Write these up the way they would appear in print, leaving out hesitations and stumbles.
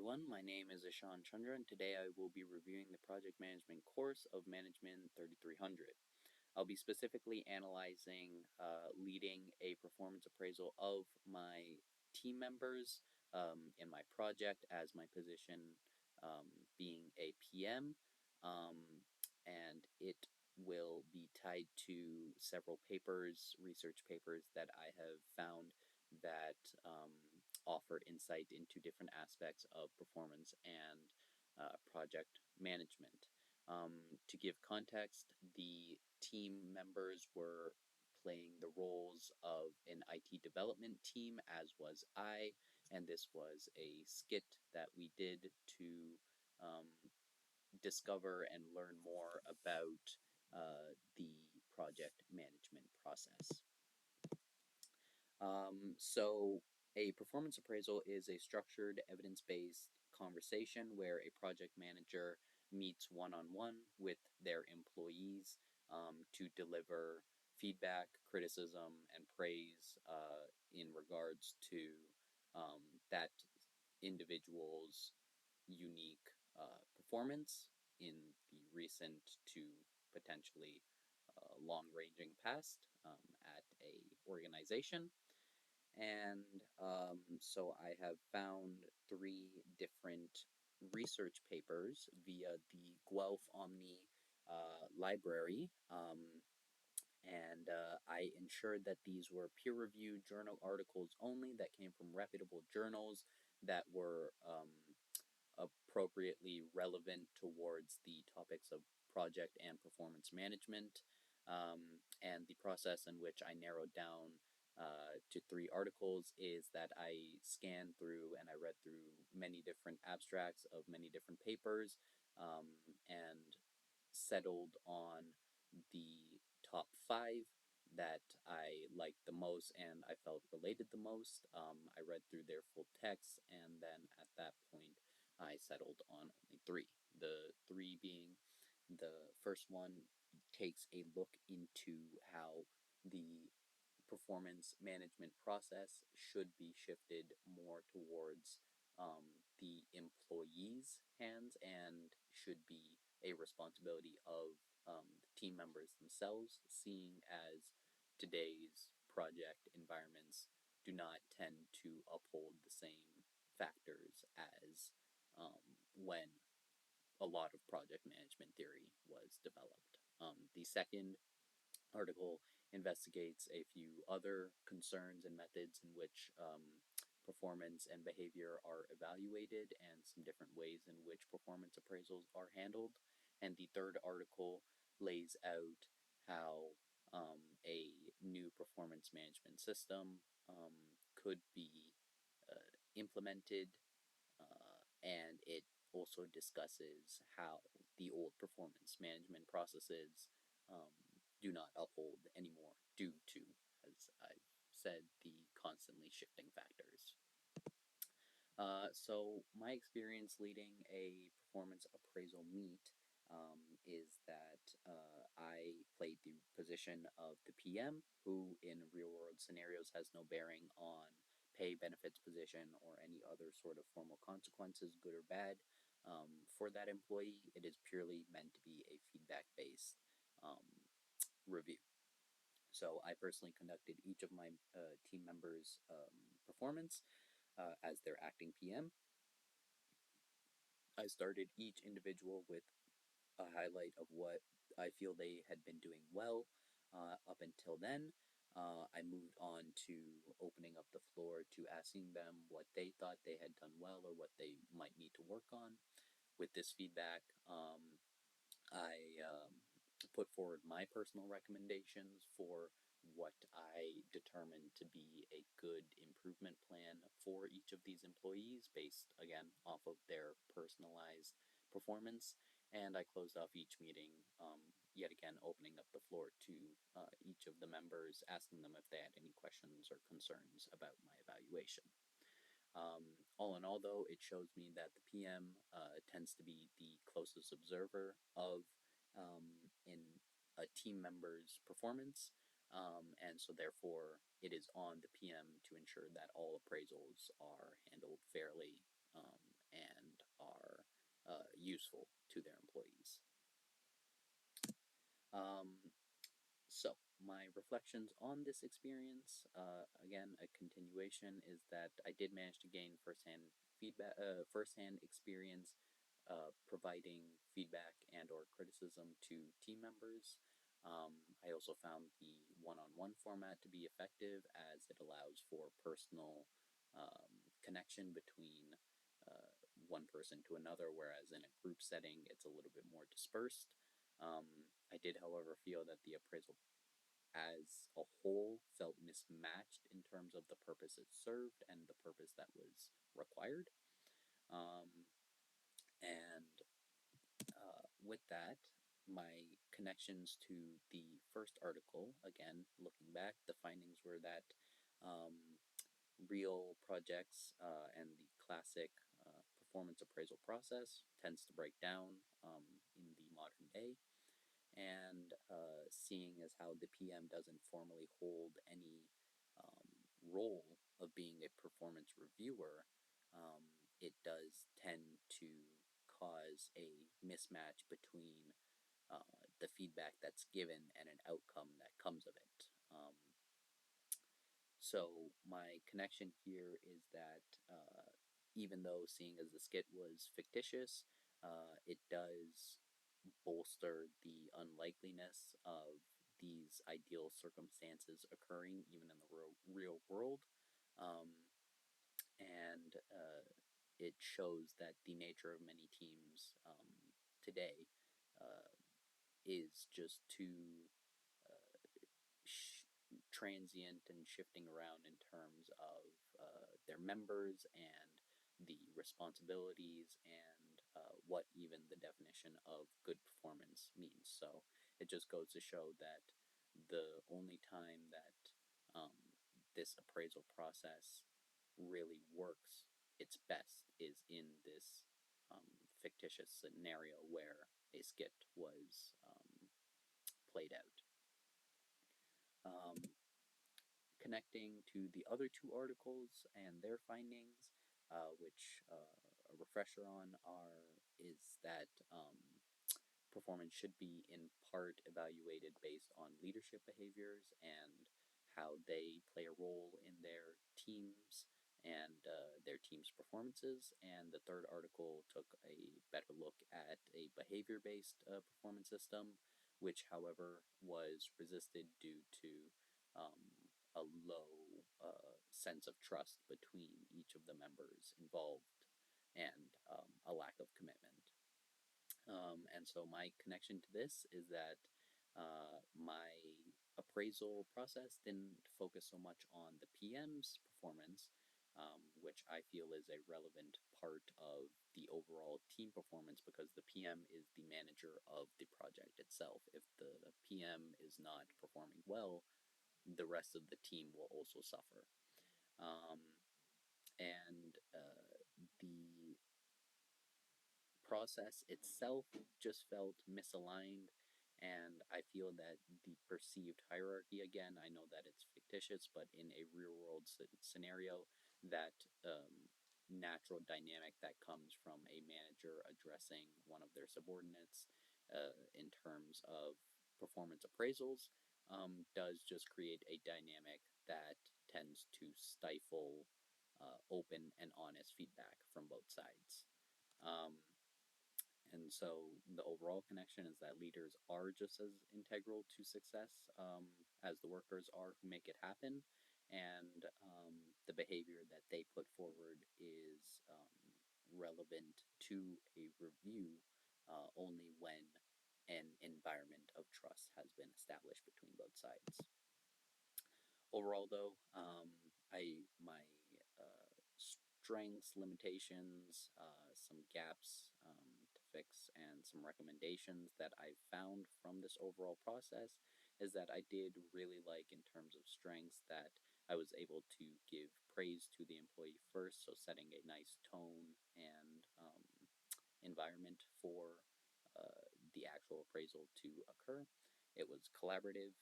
everyone, my name is Ishan Chandra and today I will be reviewing the project management course of Management 3300. I'll be specifically analyzing leading a performance appraisal of my team members in my project as my position being a PM, and it will be tied to several papers, research papers that I have found that offer insight into different aspects of performance and project management. To give context, the team members were playing the roles of an IT development team, as was I, and this was a skit that we did to um, discover and learn more about the project management process. So a performance appraisal is a structured, evidence-based conversation where a project manager meets one-on-one with their employees to deliver feedback, criticism, and praise in regards to that individual's unique performance in the recent to potentially long-ranging past at a organization. And so I have found three different research papers via the Guelph Omni library. And I ensured that these were peer-reviewed journal articles only that came from reputable journals that were appropriately relevant towards the topics of project and performance management. And the process in which I narrowed down to three articles is that I scanned through and I read through many different abstracts of many different papers and settled on the top five that I liked the most and I felt related the most. I read through their full texts, and then at that point, I settled on only three. The three being the first one takes a look into how the performance management process should be shifted more towards the employee's hands and should be a responsibility of the team members themselves, seeing as today's project environments do not tend to uphold the same factors as when a lot of project management theory was developed. The second article investigates a few other concerns and methods in which performance and behavior are evaluated and some different ways in which performance appraisals are handled. And the third article lays out how a new performance management system could be implemented, and it also discusses how the old performance management processes do not uphold anymore due to, as I've said, the constantly shifting factors. So my experience leading a performance appraisal meet is that I played the position of the PM, who in real world scenarios has no bearing on pay, benefits, position, or any other sort of formal consequences, good or bad, for that employee. It is purely meant to be a feedback-based review. So I personally conducted each of my team members' performance as their acting PM. I started each individual with a highlight of what I feel they had been doing well up until then. I moved on to opening up the floor to asking them what they thought they had done well or what they might need to work on. With this feedback, I put forward my personal recommendations for what I determined to be a good improvement plan for each of these employees based, again, off of their personalized performance. And I closed off each meeting, yet again, opening up the floor to each of the members, asking them if they had any questions or concerns about my evaluation. All in all, though, it shows me that the PM tends to be the closest observer of in a team member's performance, and so therefore it is on the PM to ensure that all appraisals are handled fairly and useful to their employees. So, my reflections on this experience, again, a continuation, is that I did manage to gain firsthand feedback, firsthand experience providing feedback and or criticism to team members. I also found the one-on-one format to be effective as it allows for personal connection between one person to another, whereas in a group setting, it's a little bit more dispersed. I did, however, feel that the appraisal as a whole felt mismatched in terms of the purpose it served and the purpose that was required. And with that, my connections to the first article, again, looking back, the findings were that um, real projects and the classic performance appraisal process tends to break down in the modern day. And seeing as how the PM doesn't formally hold any role of being a performance reviewer, it does tend to cause a mismatch between the feedback that's given and an outcome that comes of it. So my connection here is that even though seeing as the skit was fictitious, it does bolster the unlikeliness of these ideal circumstances occurring even in the real world. Um, and it shows that the nature of many teams today uh, is just too sh- transient and shifting around in terms of their members and the responsibilities and what even the definition of good performance means. So it just goes to show that the only time that this appraisal process really works its best is in this fictitious scenario where a skit was played out. Um, Connecting to the other two articles and their findings, which a refresher on is that performance should be in part evaluated based on leadership behaviors and how they play a role in their teams and their team's performances. And the third article took a better look at a behavior based performance system, which, however, was resisted due to a low sense of trust between each of the members involved and a lack of commitment. And so my connection to this is that my appraisal process didn't focus so much on the PM's performance, which I feel is a relevant part of the overall team performance because the PM is the manager of the project itself. If the PM is not performing well, the rest of the team will also suffer. Um, and the process itself just felt misaligned, and I feel that the perceived hierarchy, again, I know that it's fictitious, but in a real world scenario, that natural dynamic that comes from a manager addressing one of their subordinates in terms of performance appraisals does just create a dynamic that tends to stifle open and honest feedback from both sides. Um, and so the overall connection is that leaders are just as integral to success as the workers are who make it happen. And the behavior that they put forward is relevant to a review only when an environment of trust has been established between both sides. Overall, though, my strengths, limitations, some gaps to fix, and some recommendations that I found from this overall process is that I did really like, in terms of strengths, that I was able to give praise to the employee first, so setting a nice tone and environment for the actual appraisal to occur. It was collaborative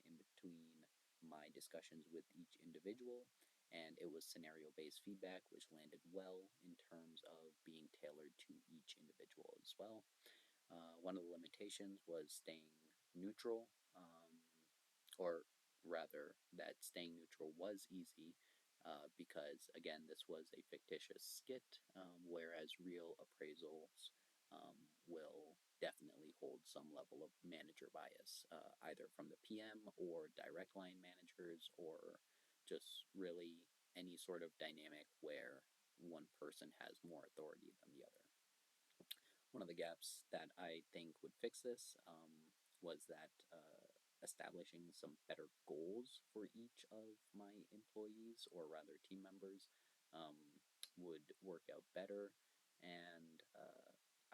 in between my discussions with each individual, and it was scenario based feedback, which landed well in terms of being tailored to each individual. individual as well. One of the limitations was staying neutral, or rather, that staying neutral was easy because, again, this was a fictitious skit, whereas real appraisals will definitely hold some level of manager bias, either from the PM or direct line managers, or just really any sort of dynamic where one person has more authority than the other. One of the gaps that I think would fix this was that establishing some better goals for each of my employees, or rather team members, would work out better, and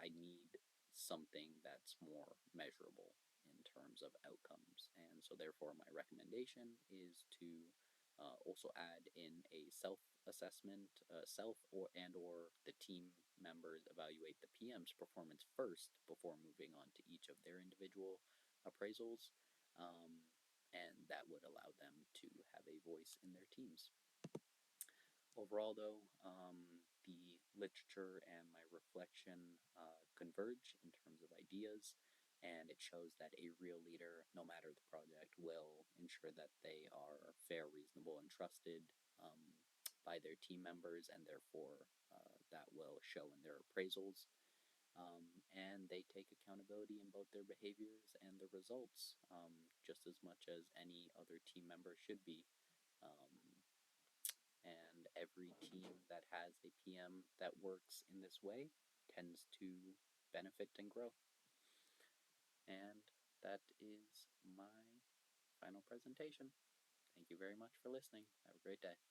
I need something that's more measurable in terms of outcomes. And so, therefore, my recommendation is to also add in a self-assessment, or the team members evaluate the PM's performance first before moving on to each of their individual appraisals, um, and that would allow them to have a voice in their teams. Overall, though, the literature and my reflection converge in terms of ideas, and it shows that a real leader, no matter the project, will ensure that they are fair, reasonable, and trusted by their team members, and therefore that will show in their appraisals. And they take accountability in both their behaviors and the results, just as much as any other team member should be. Um, and every team that has a PM that works in this way tends to benefit and grow. And that is my final presentation. Thank you very much for listening. Have a great day.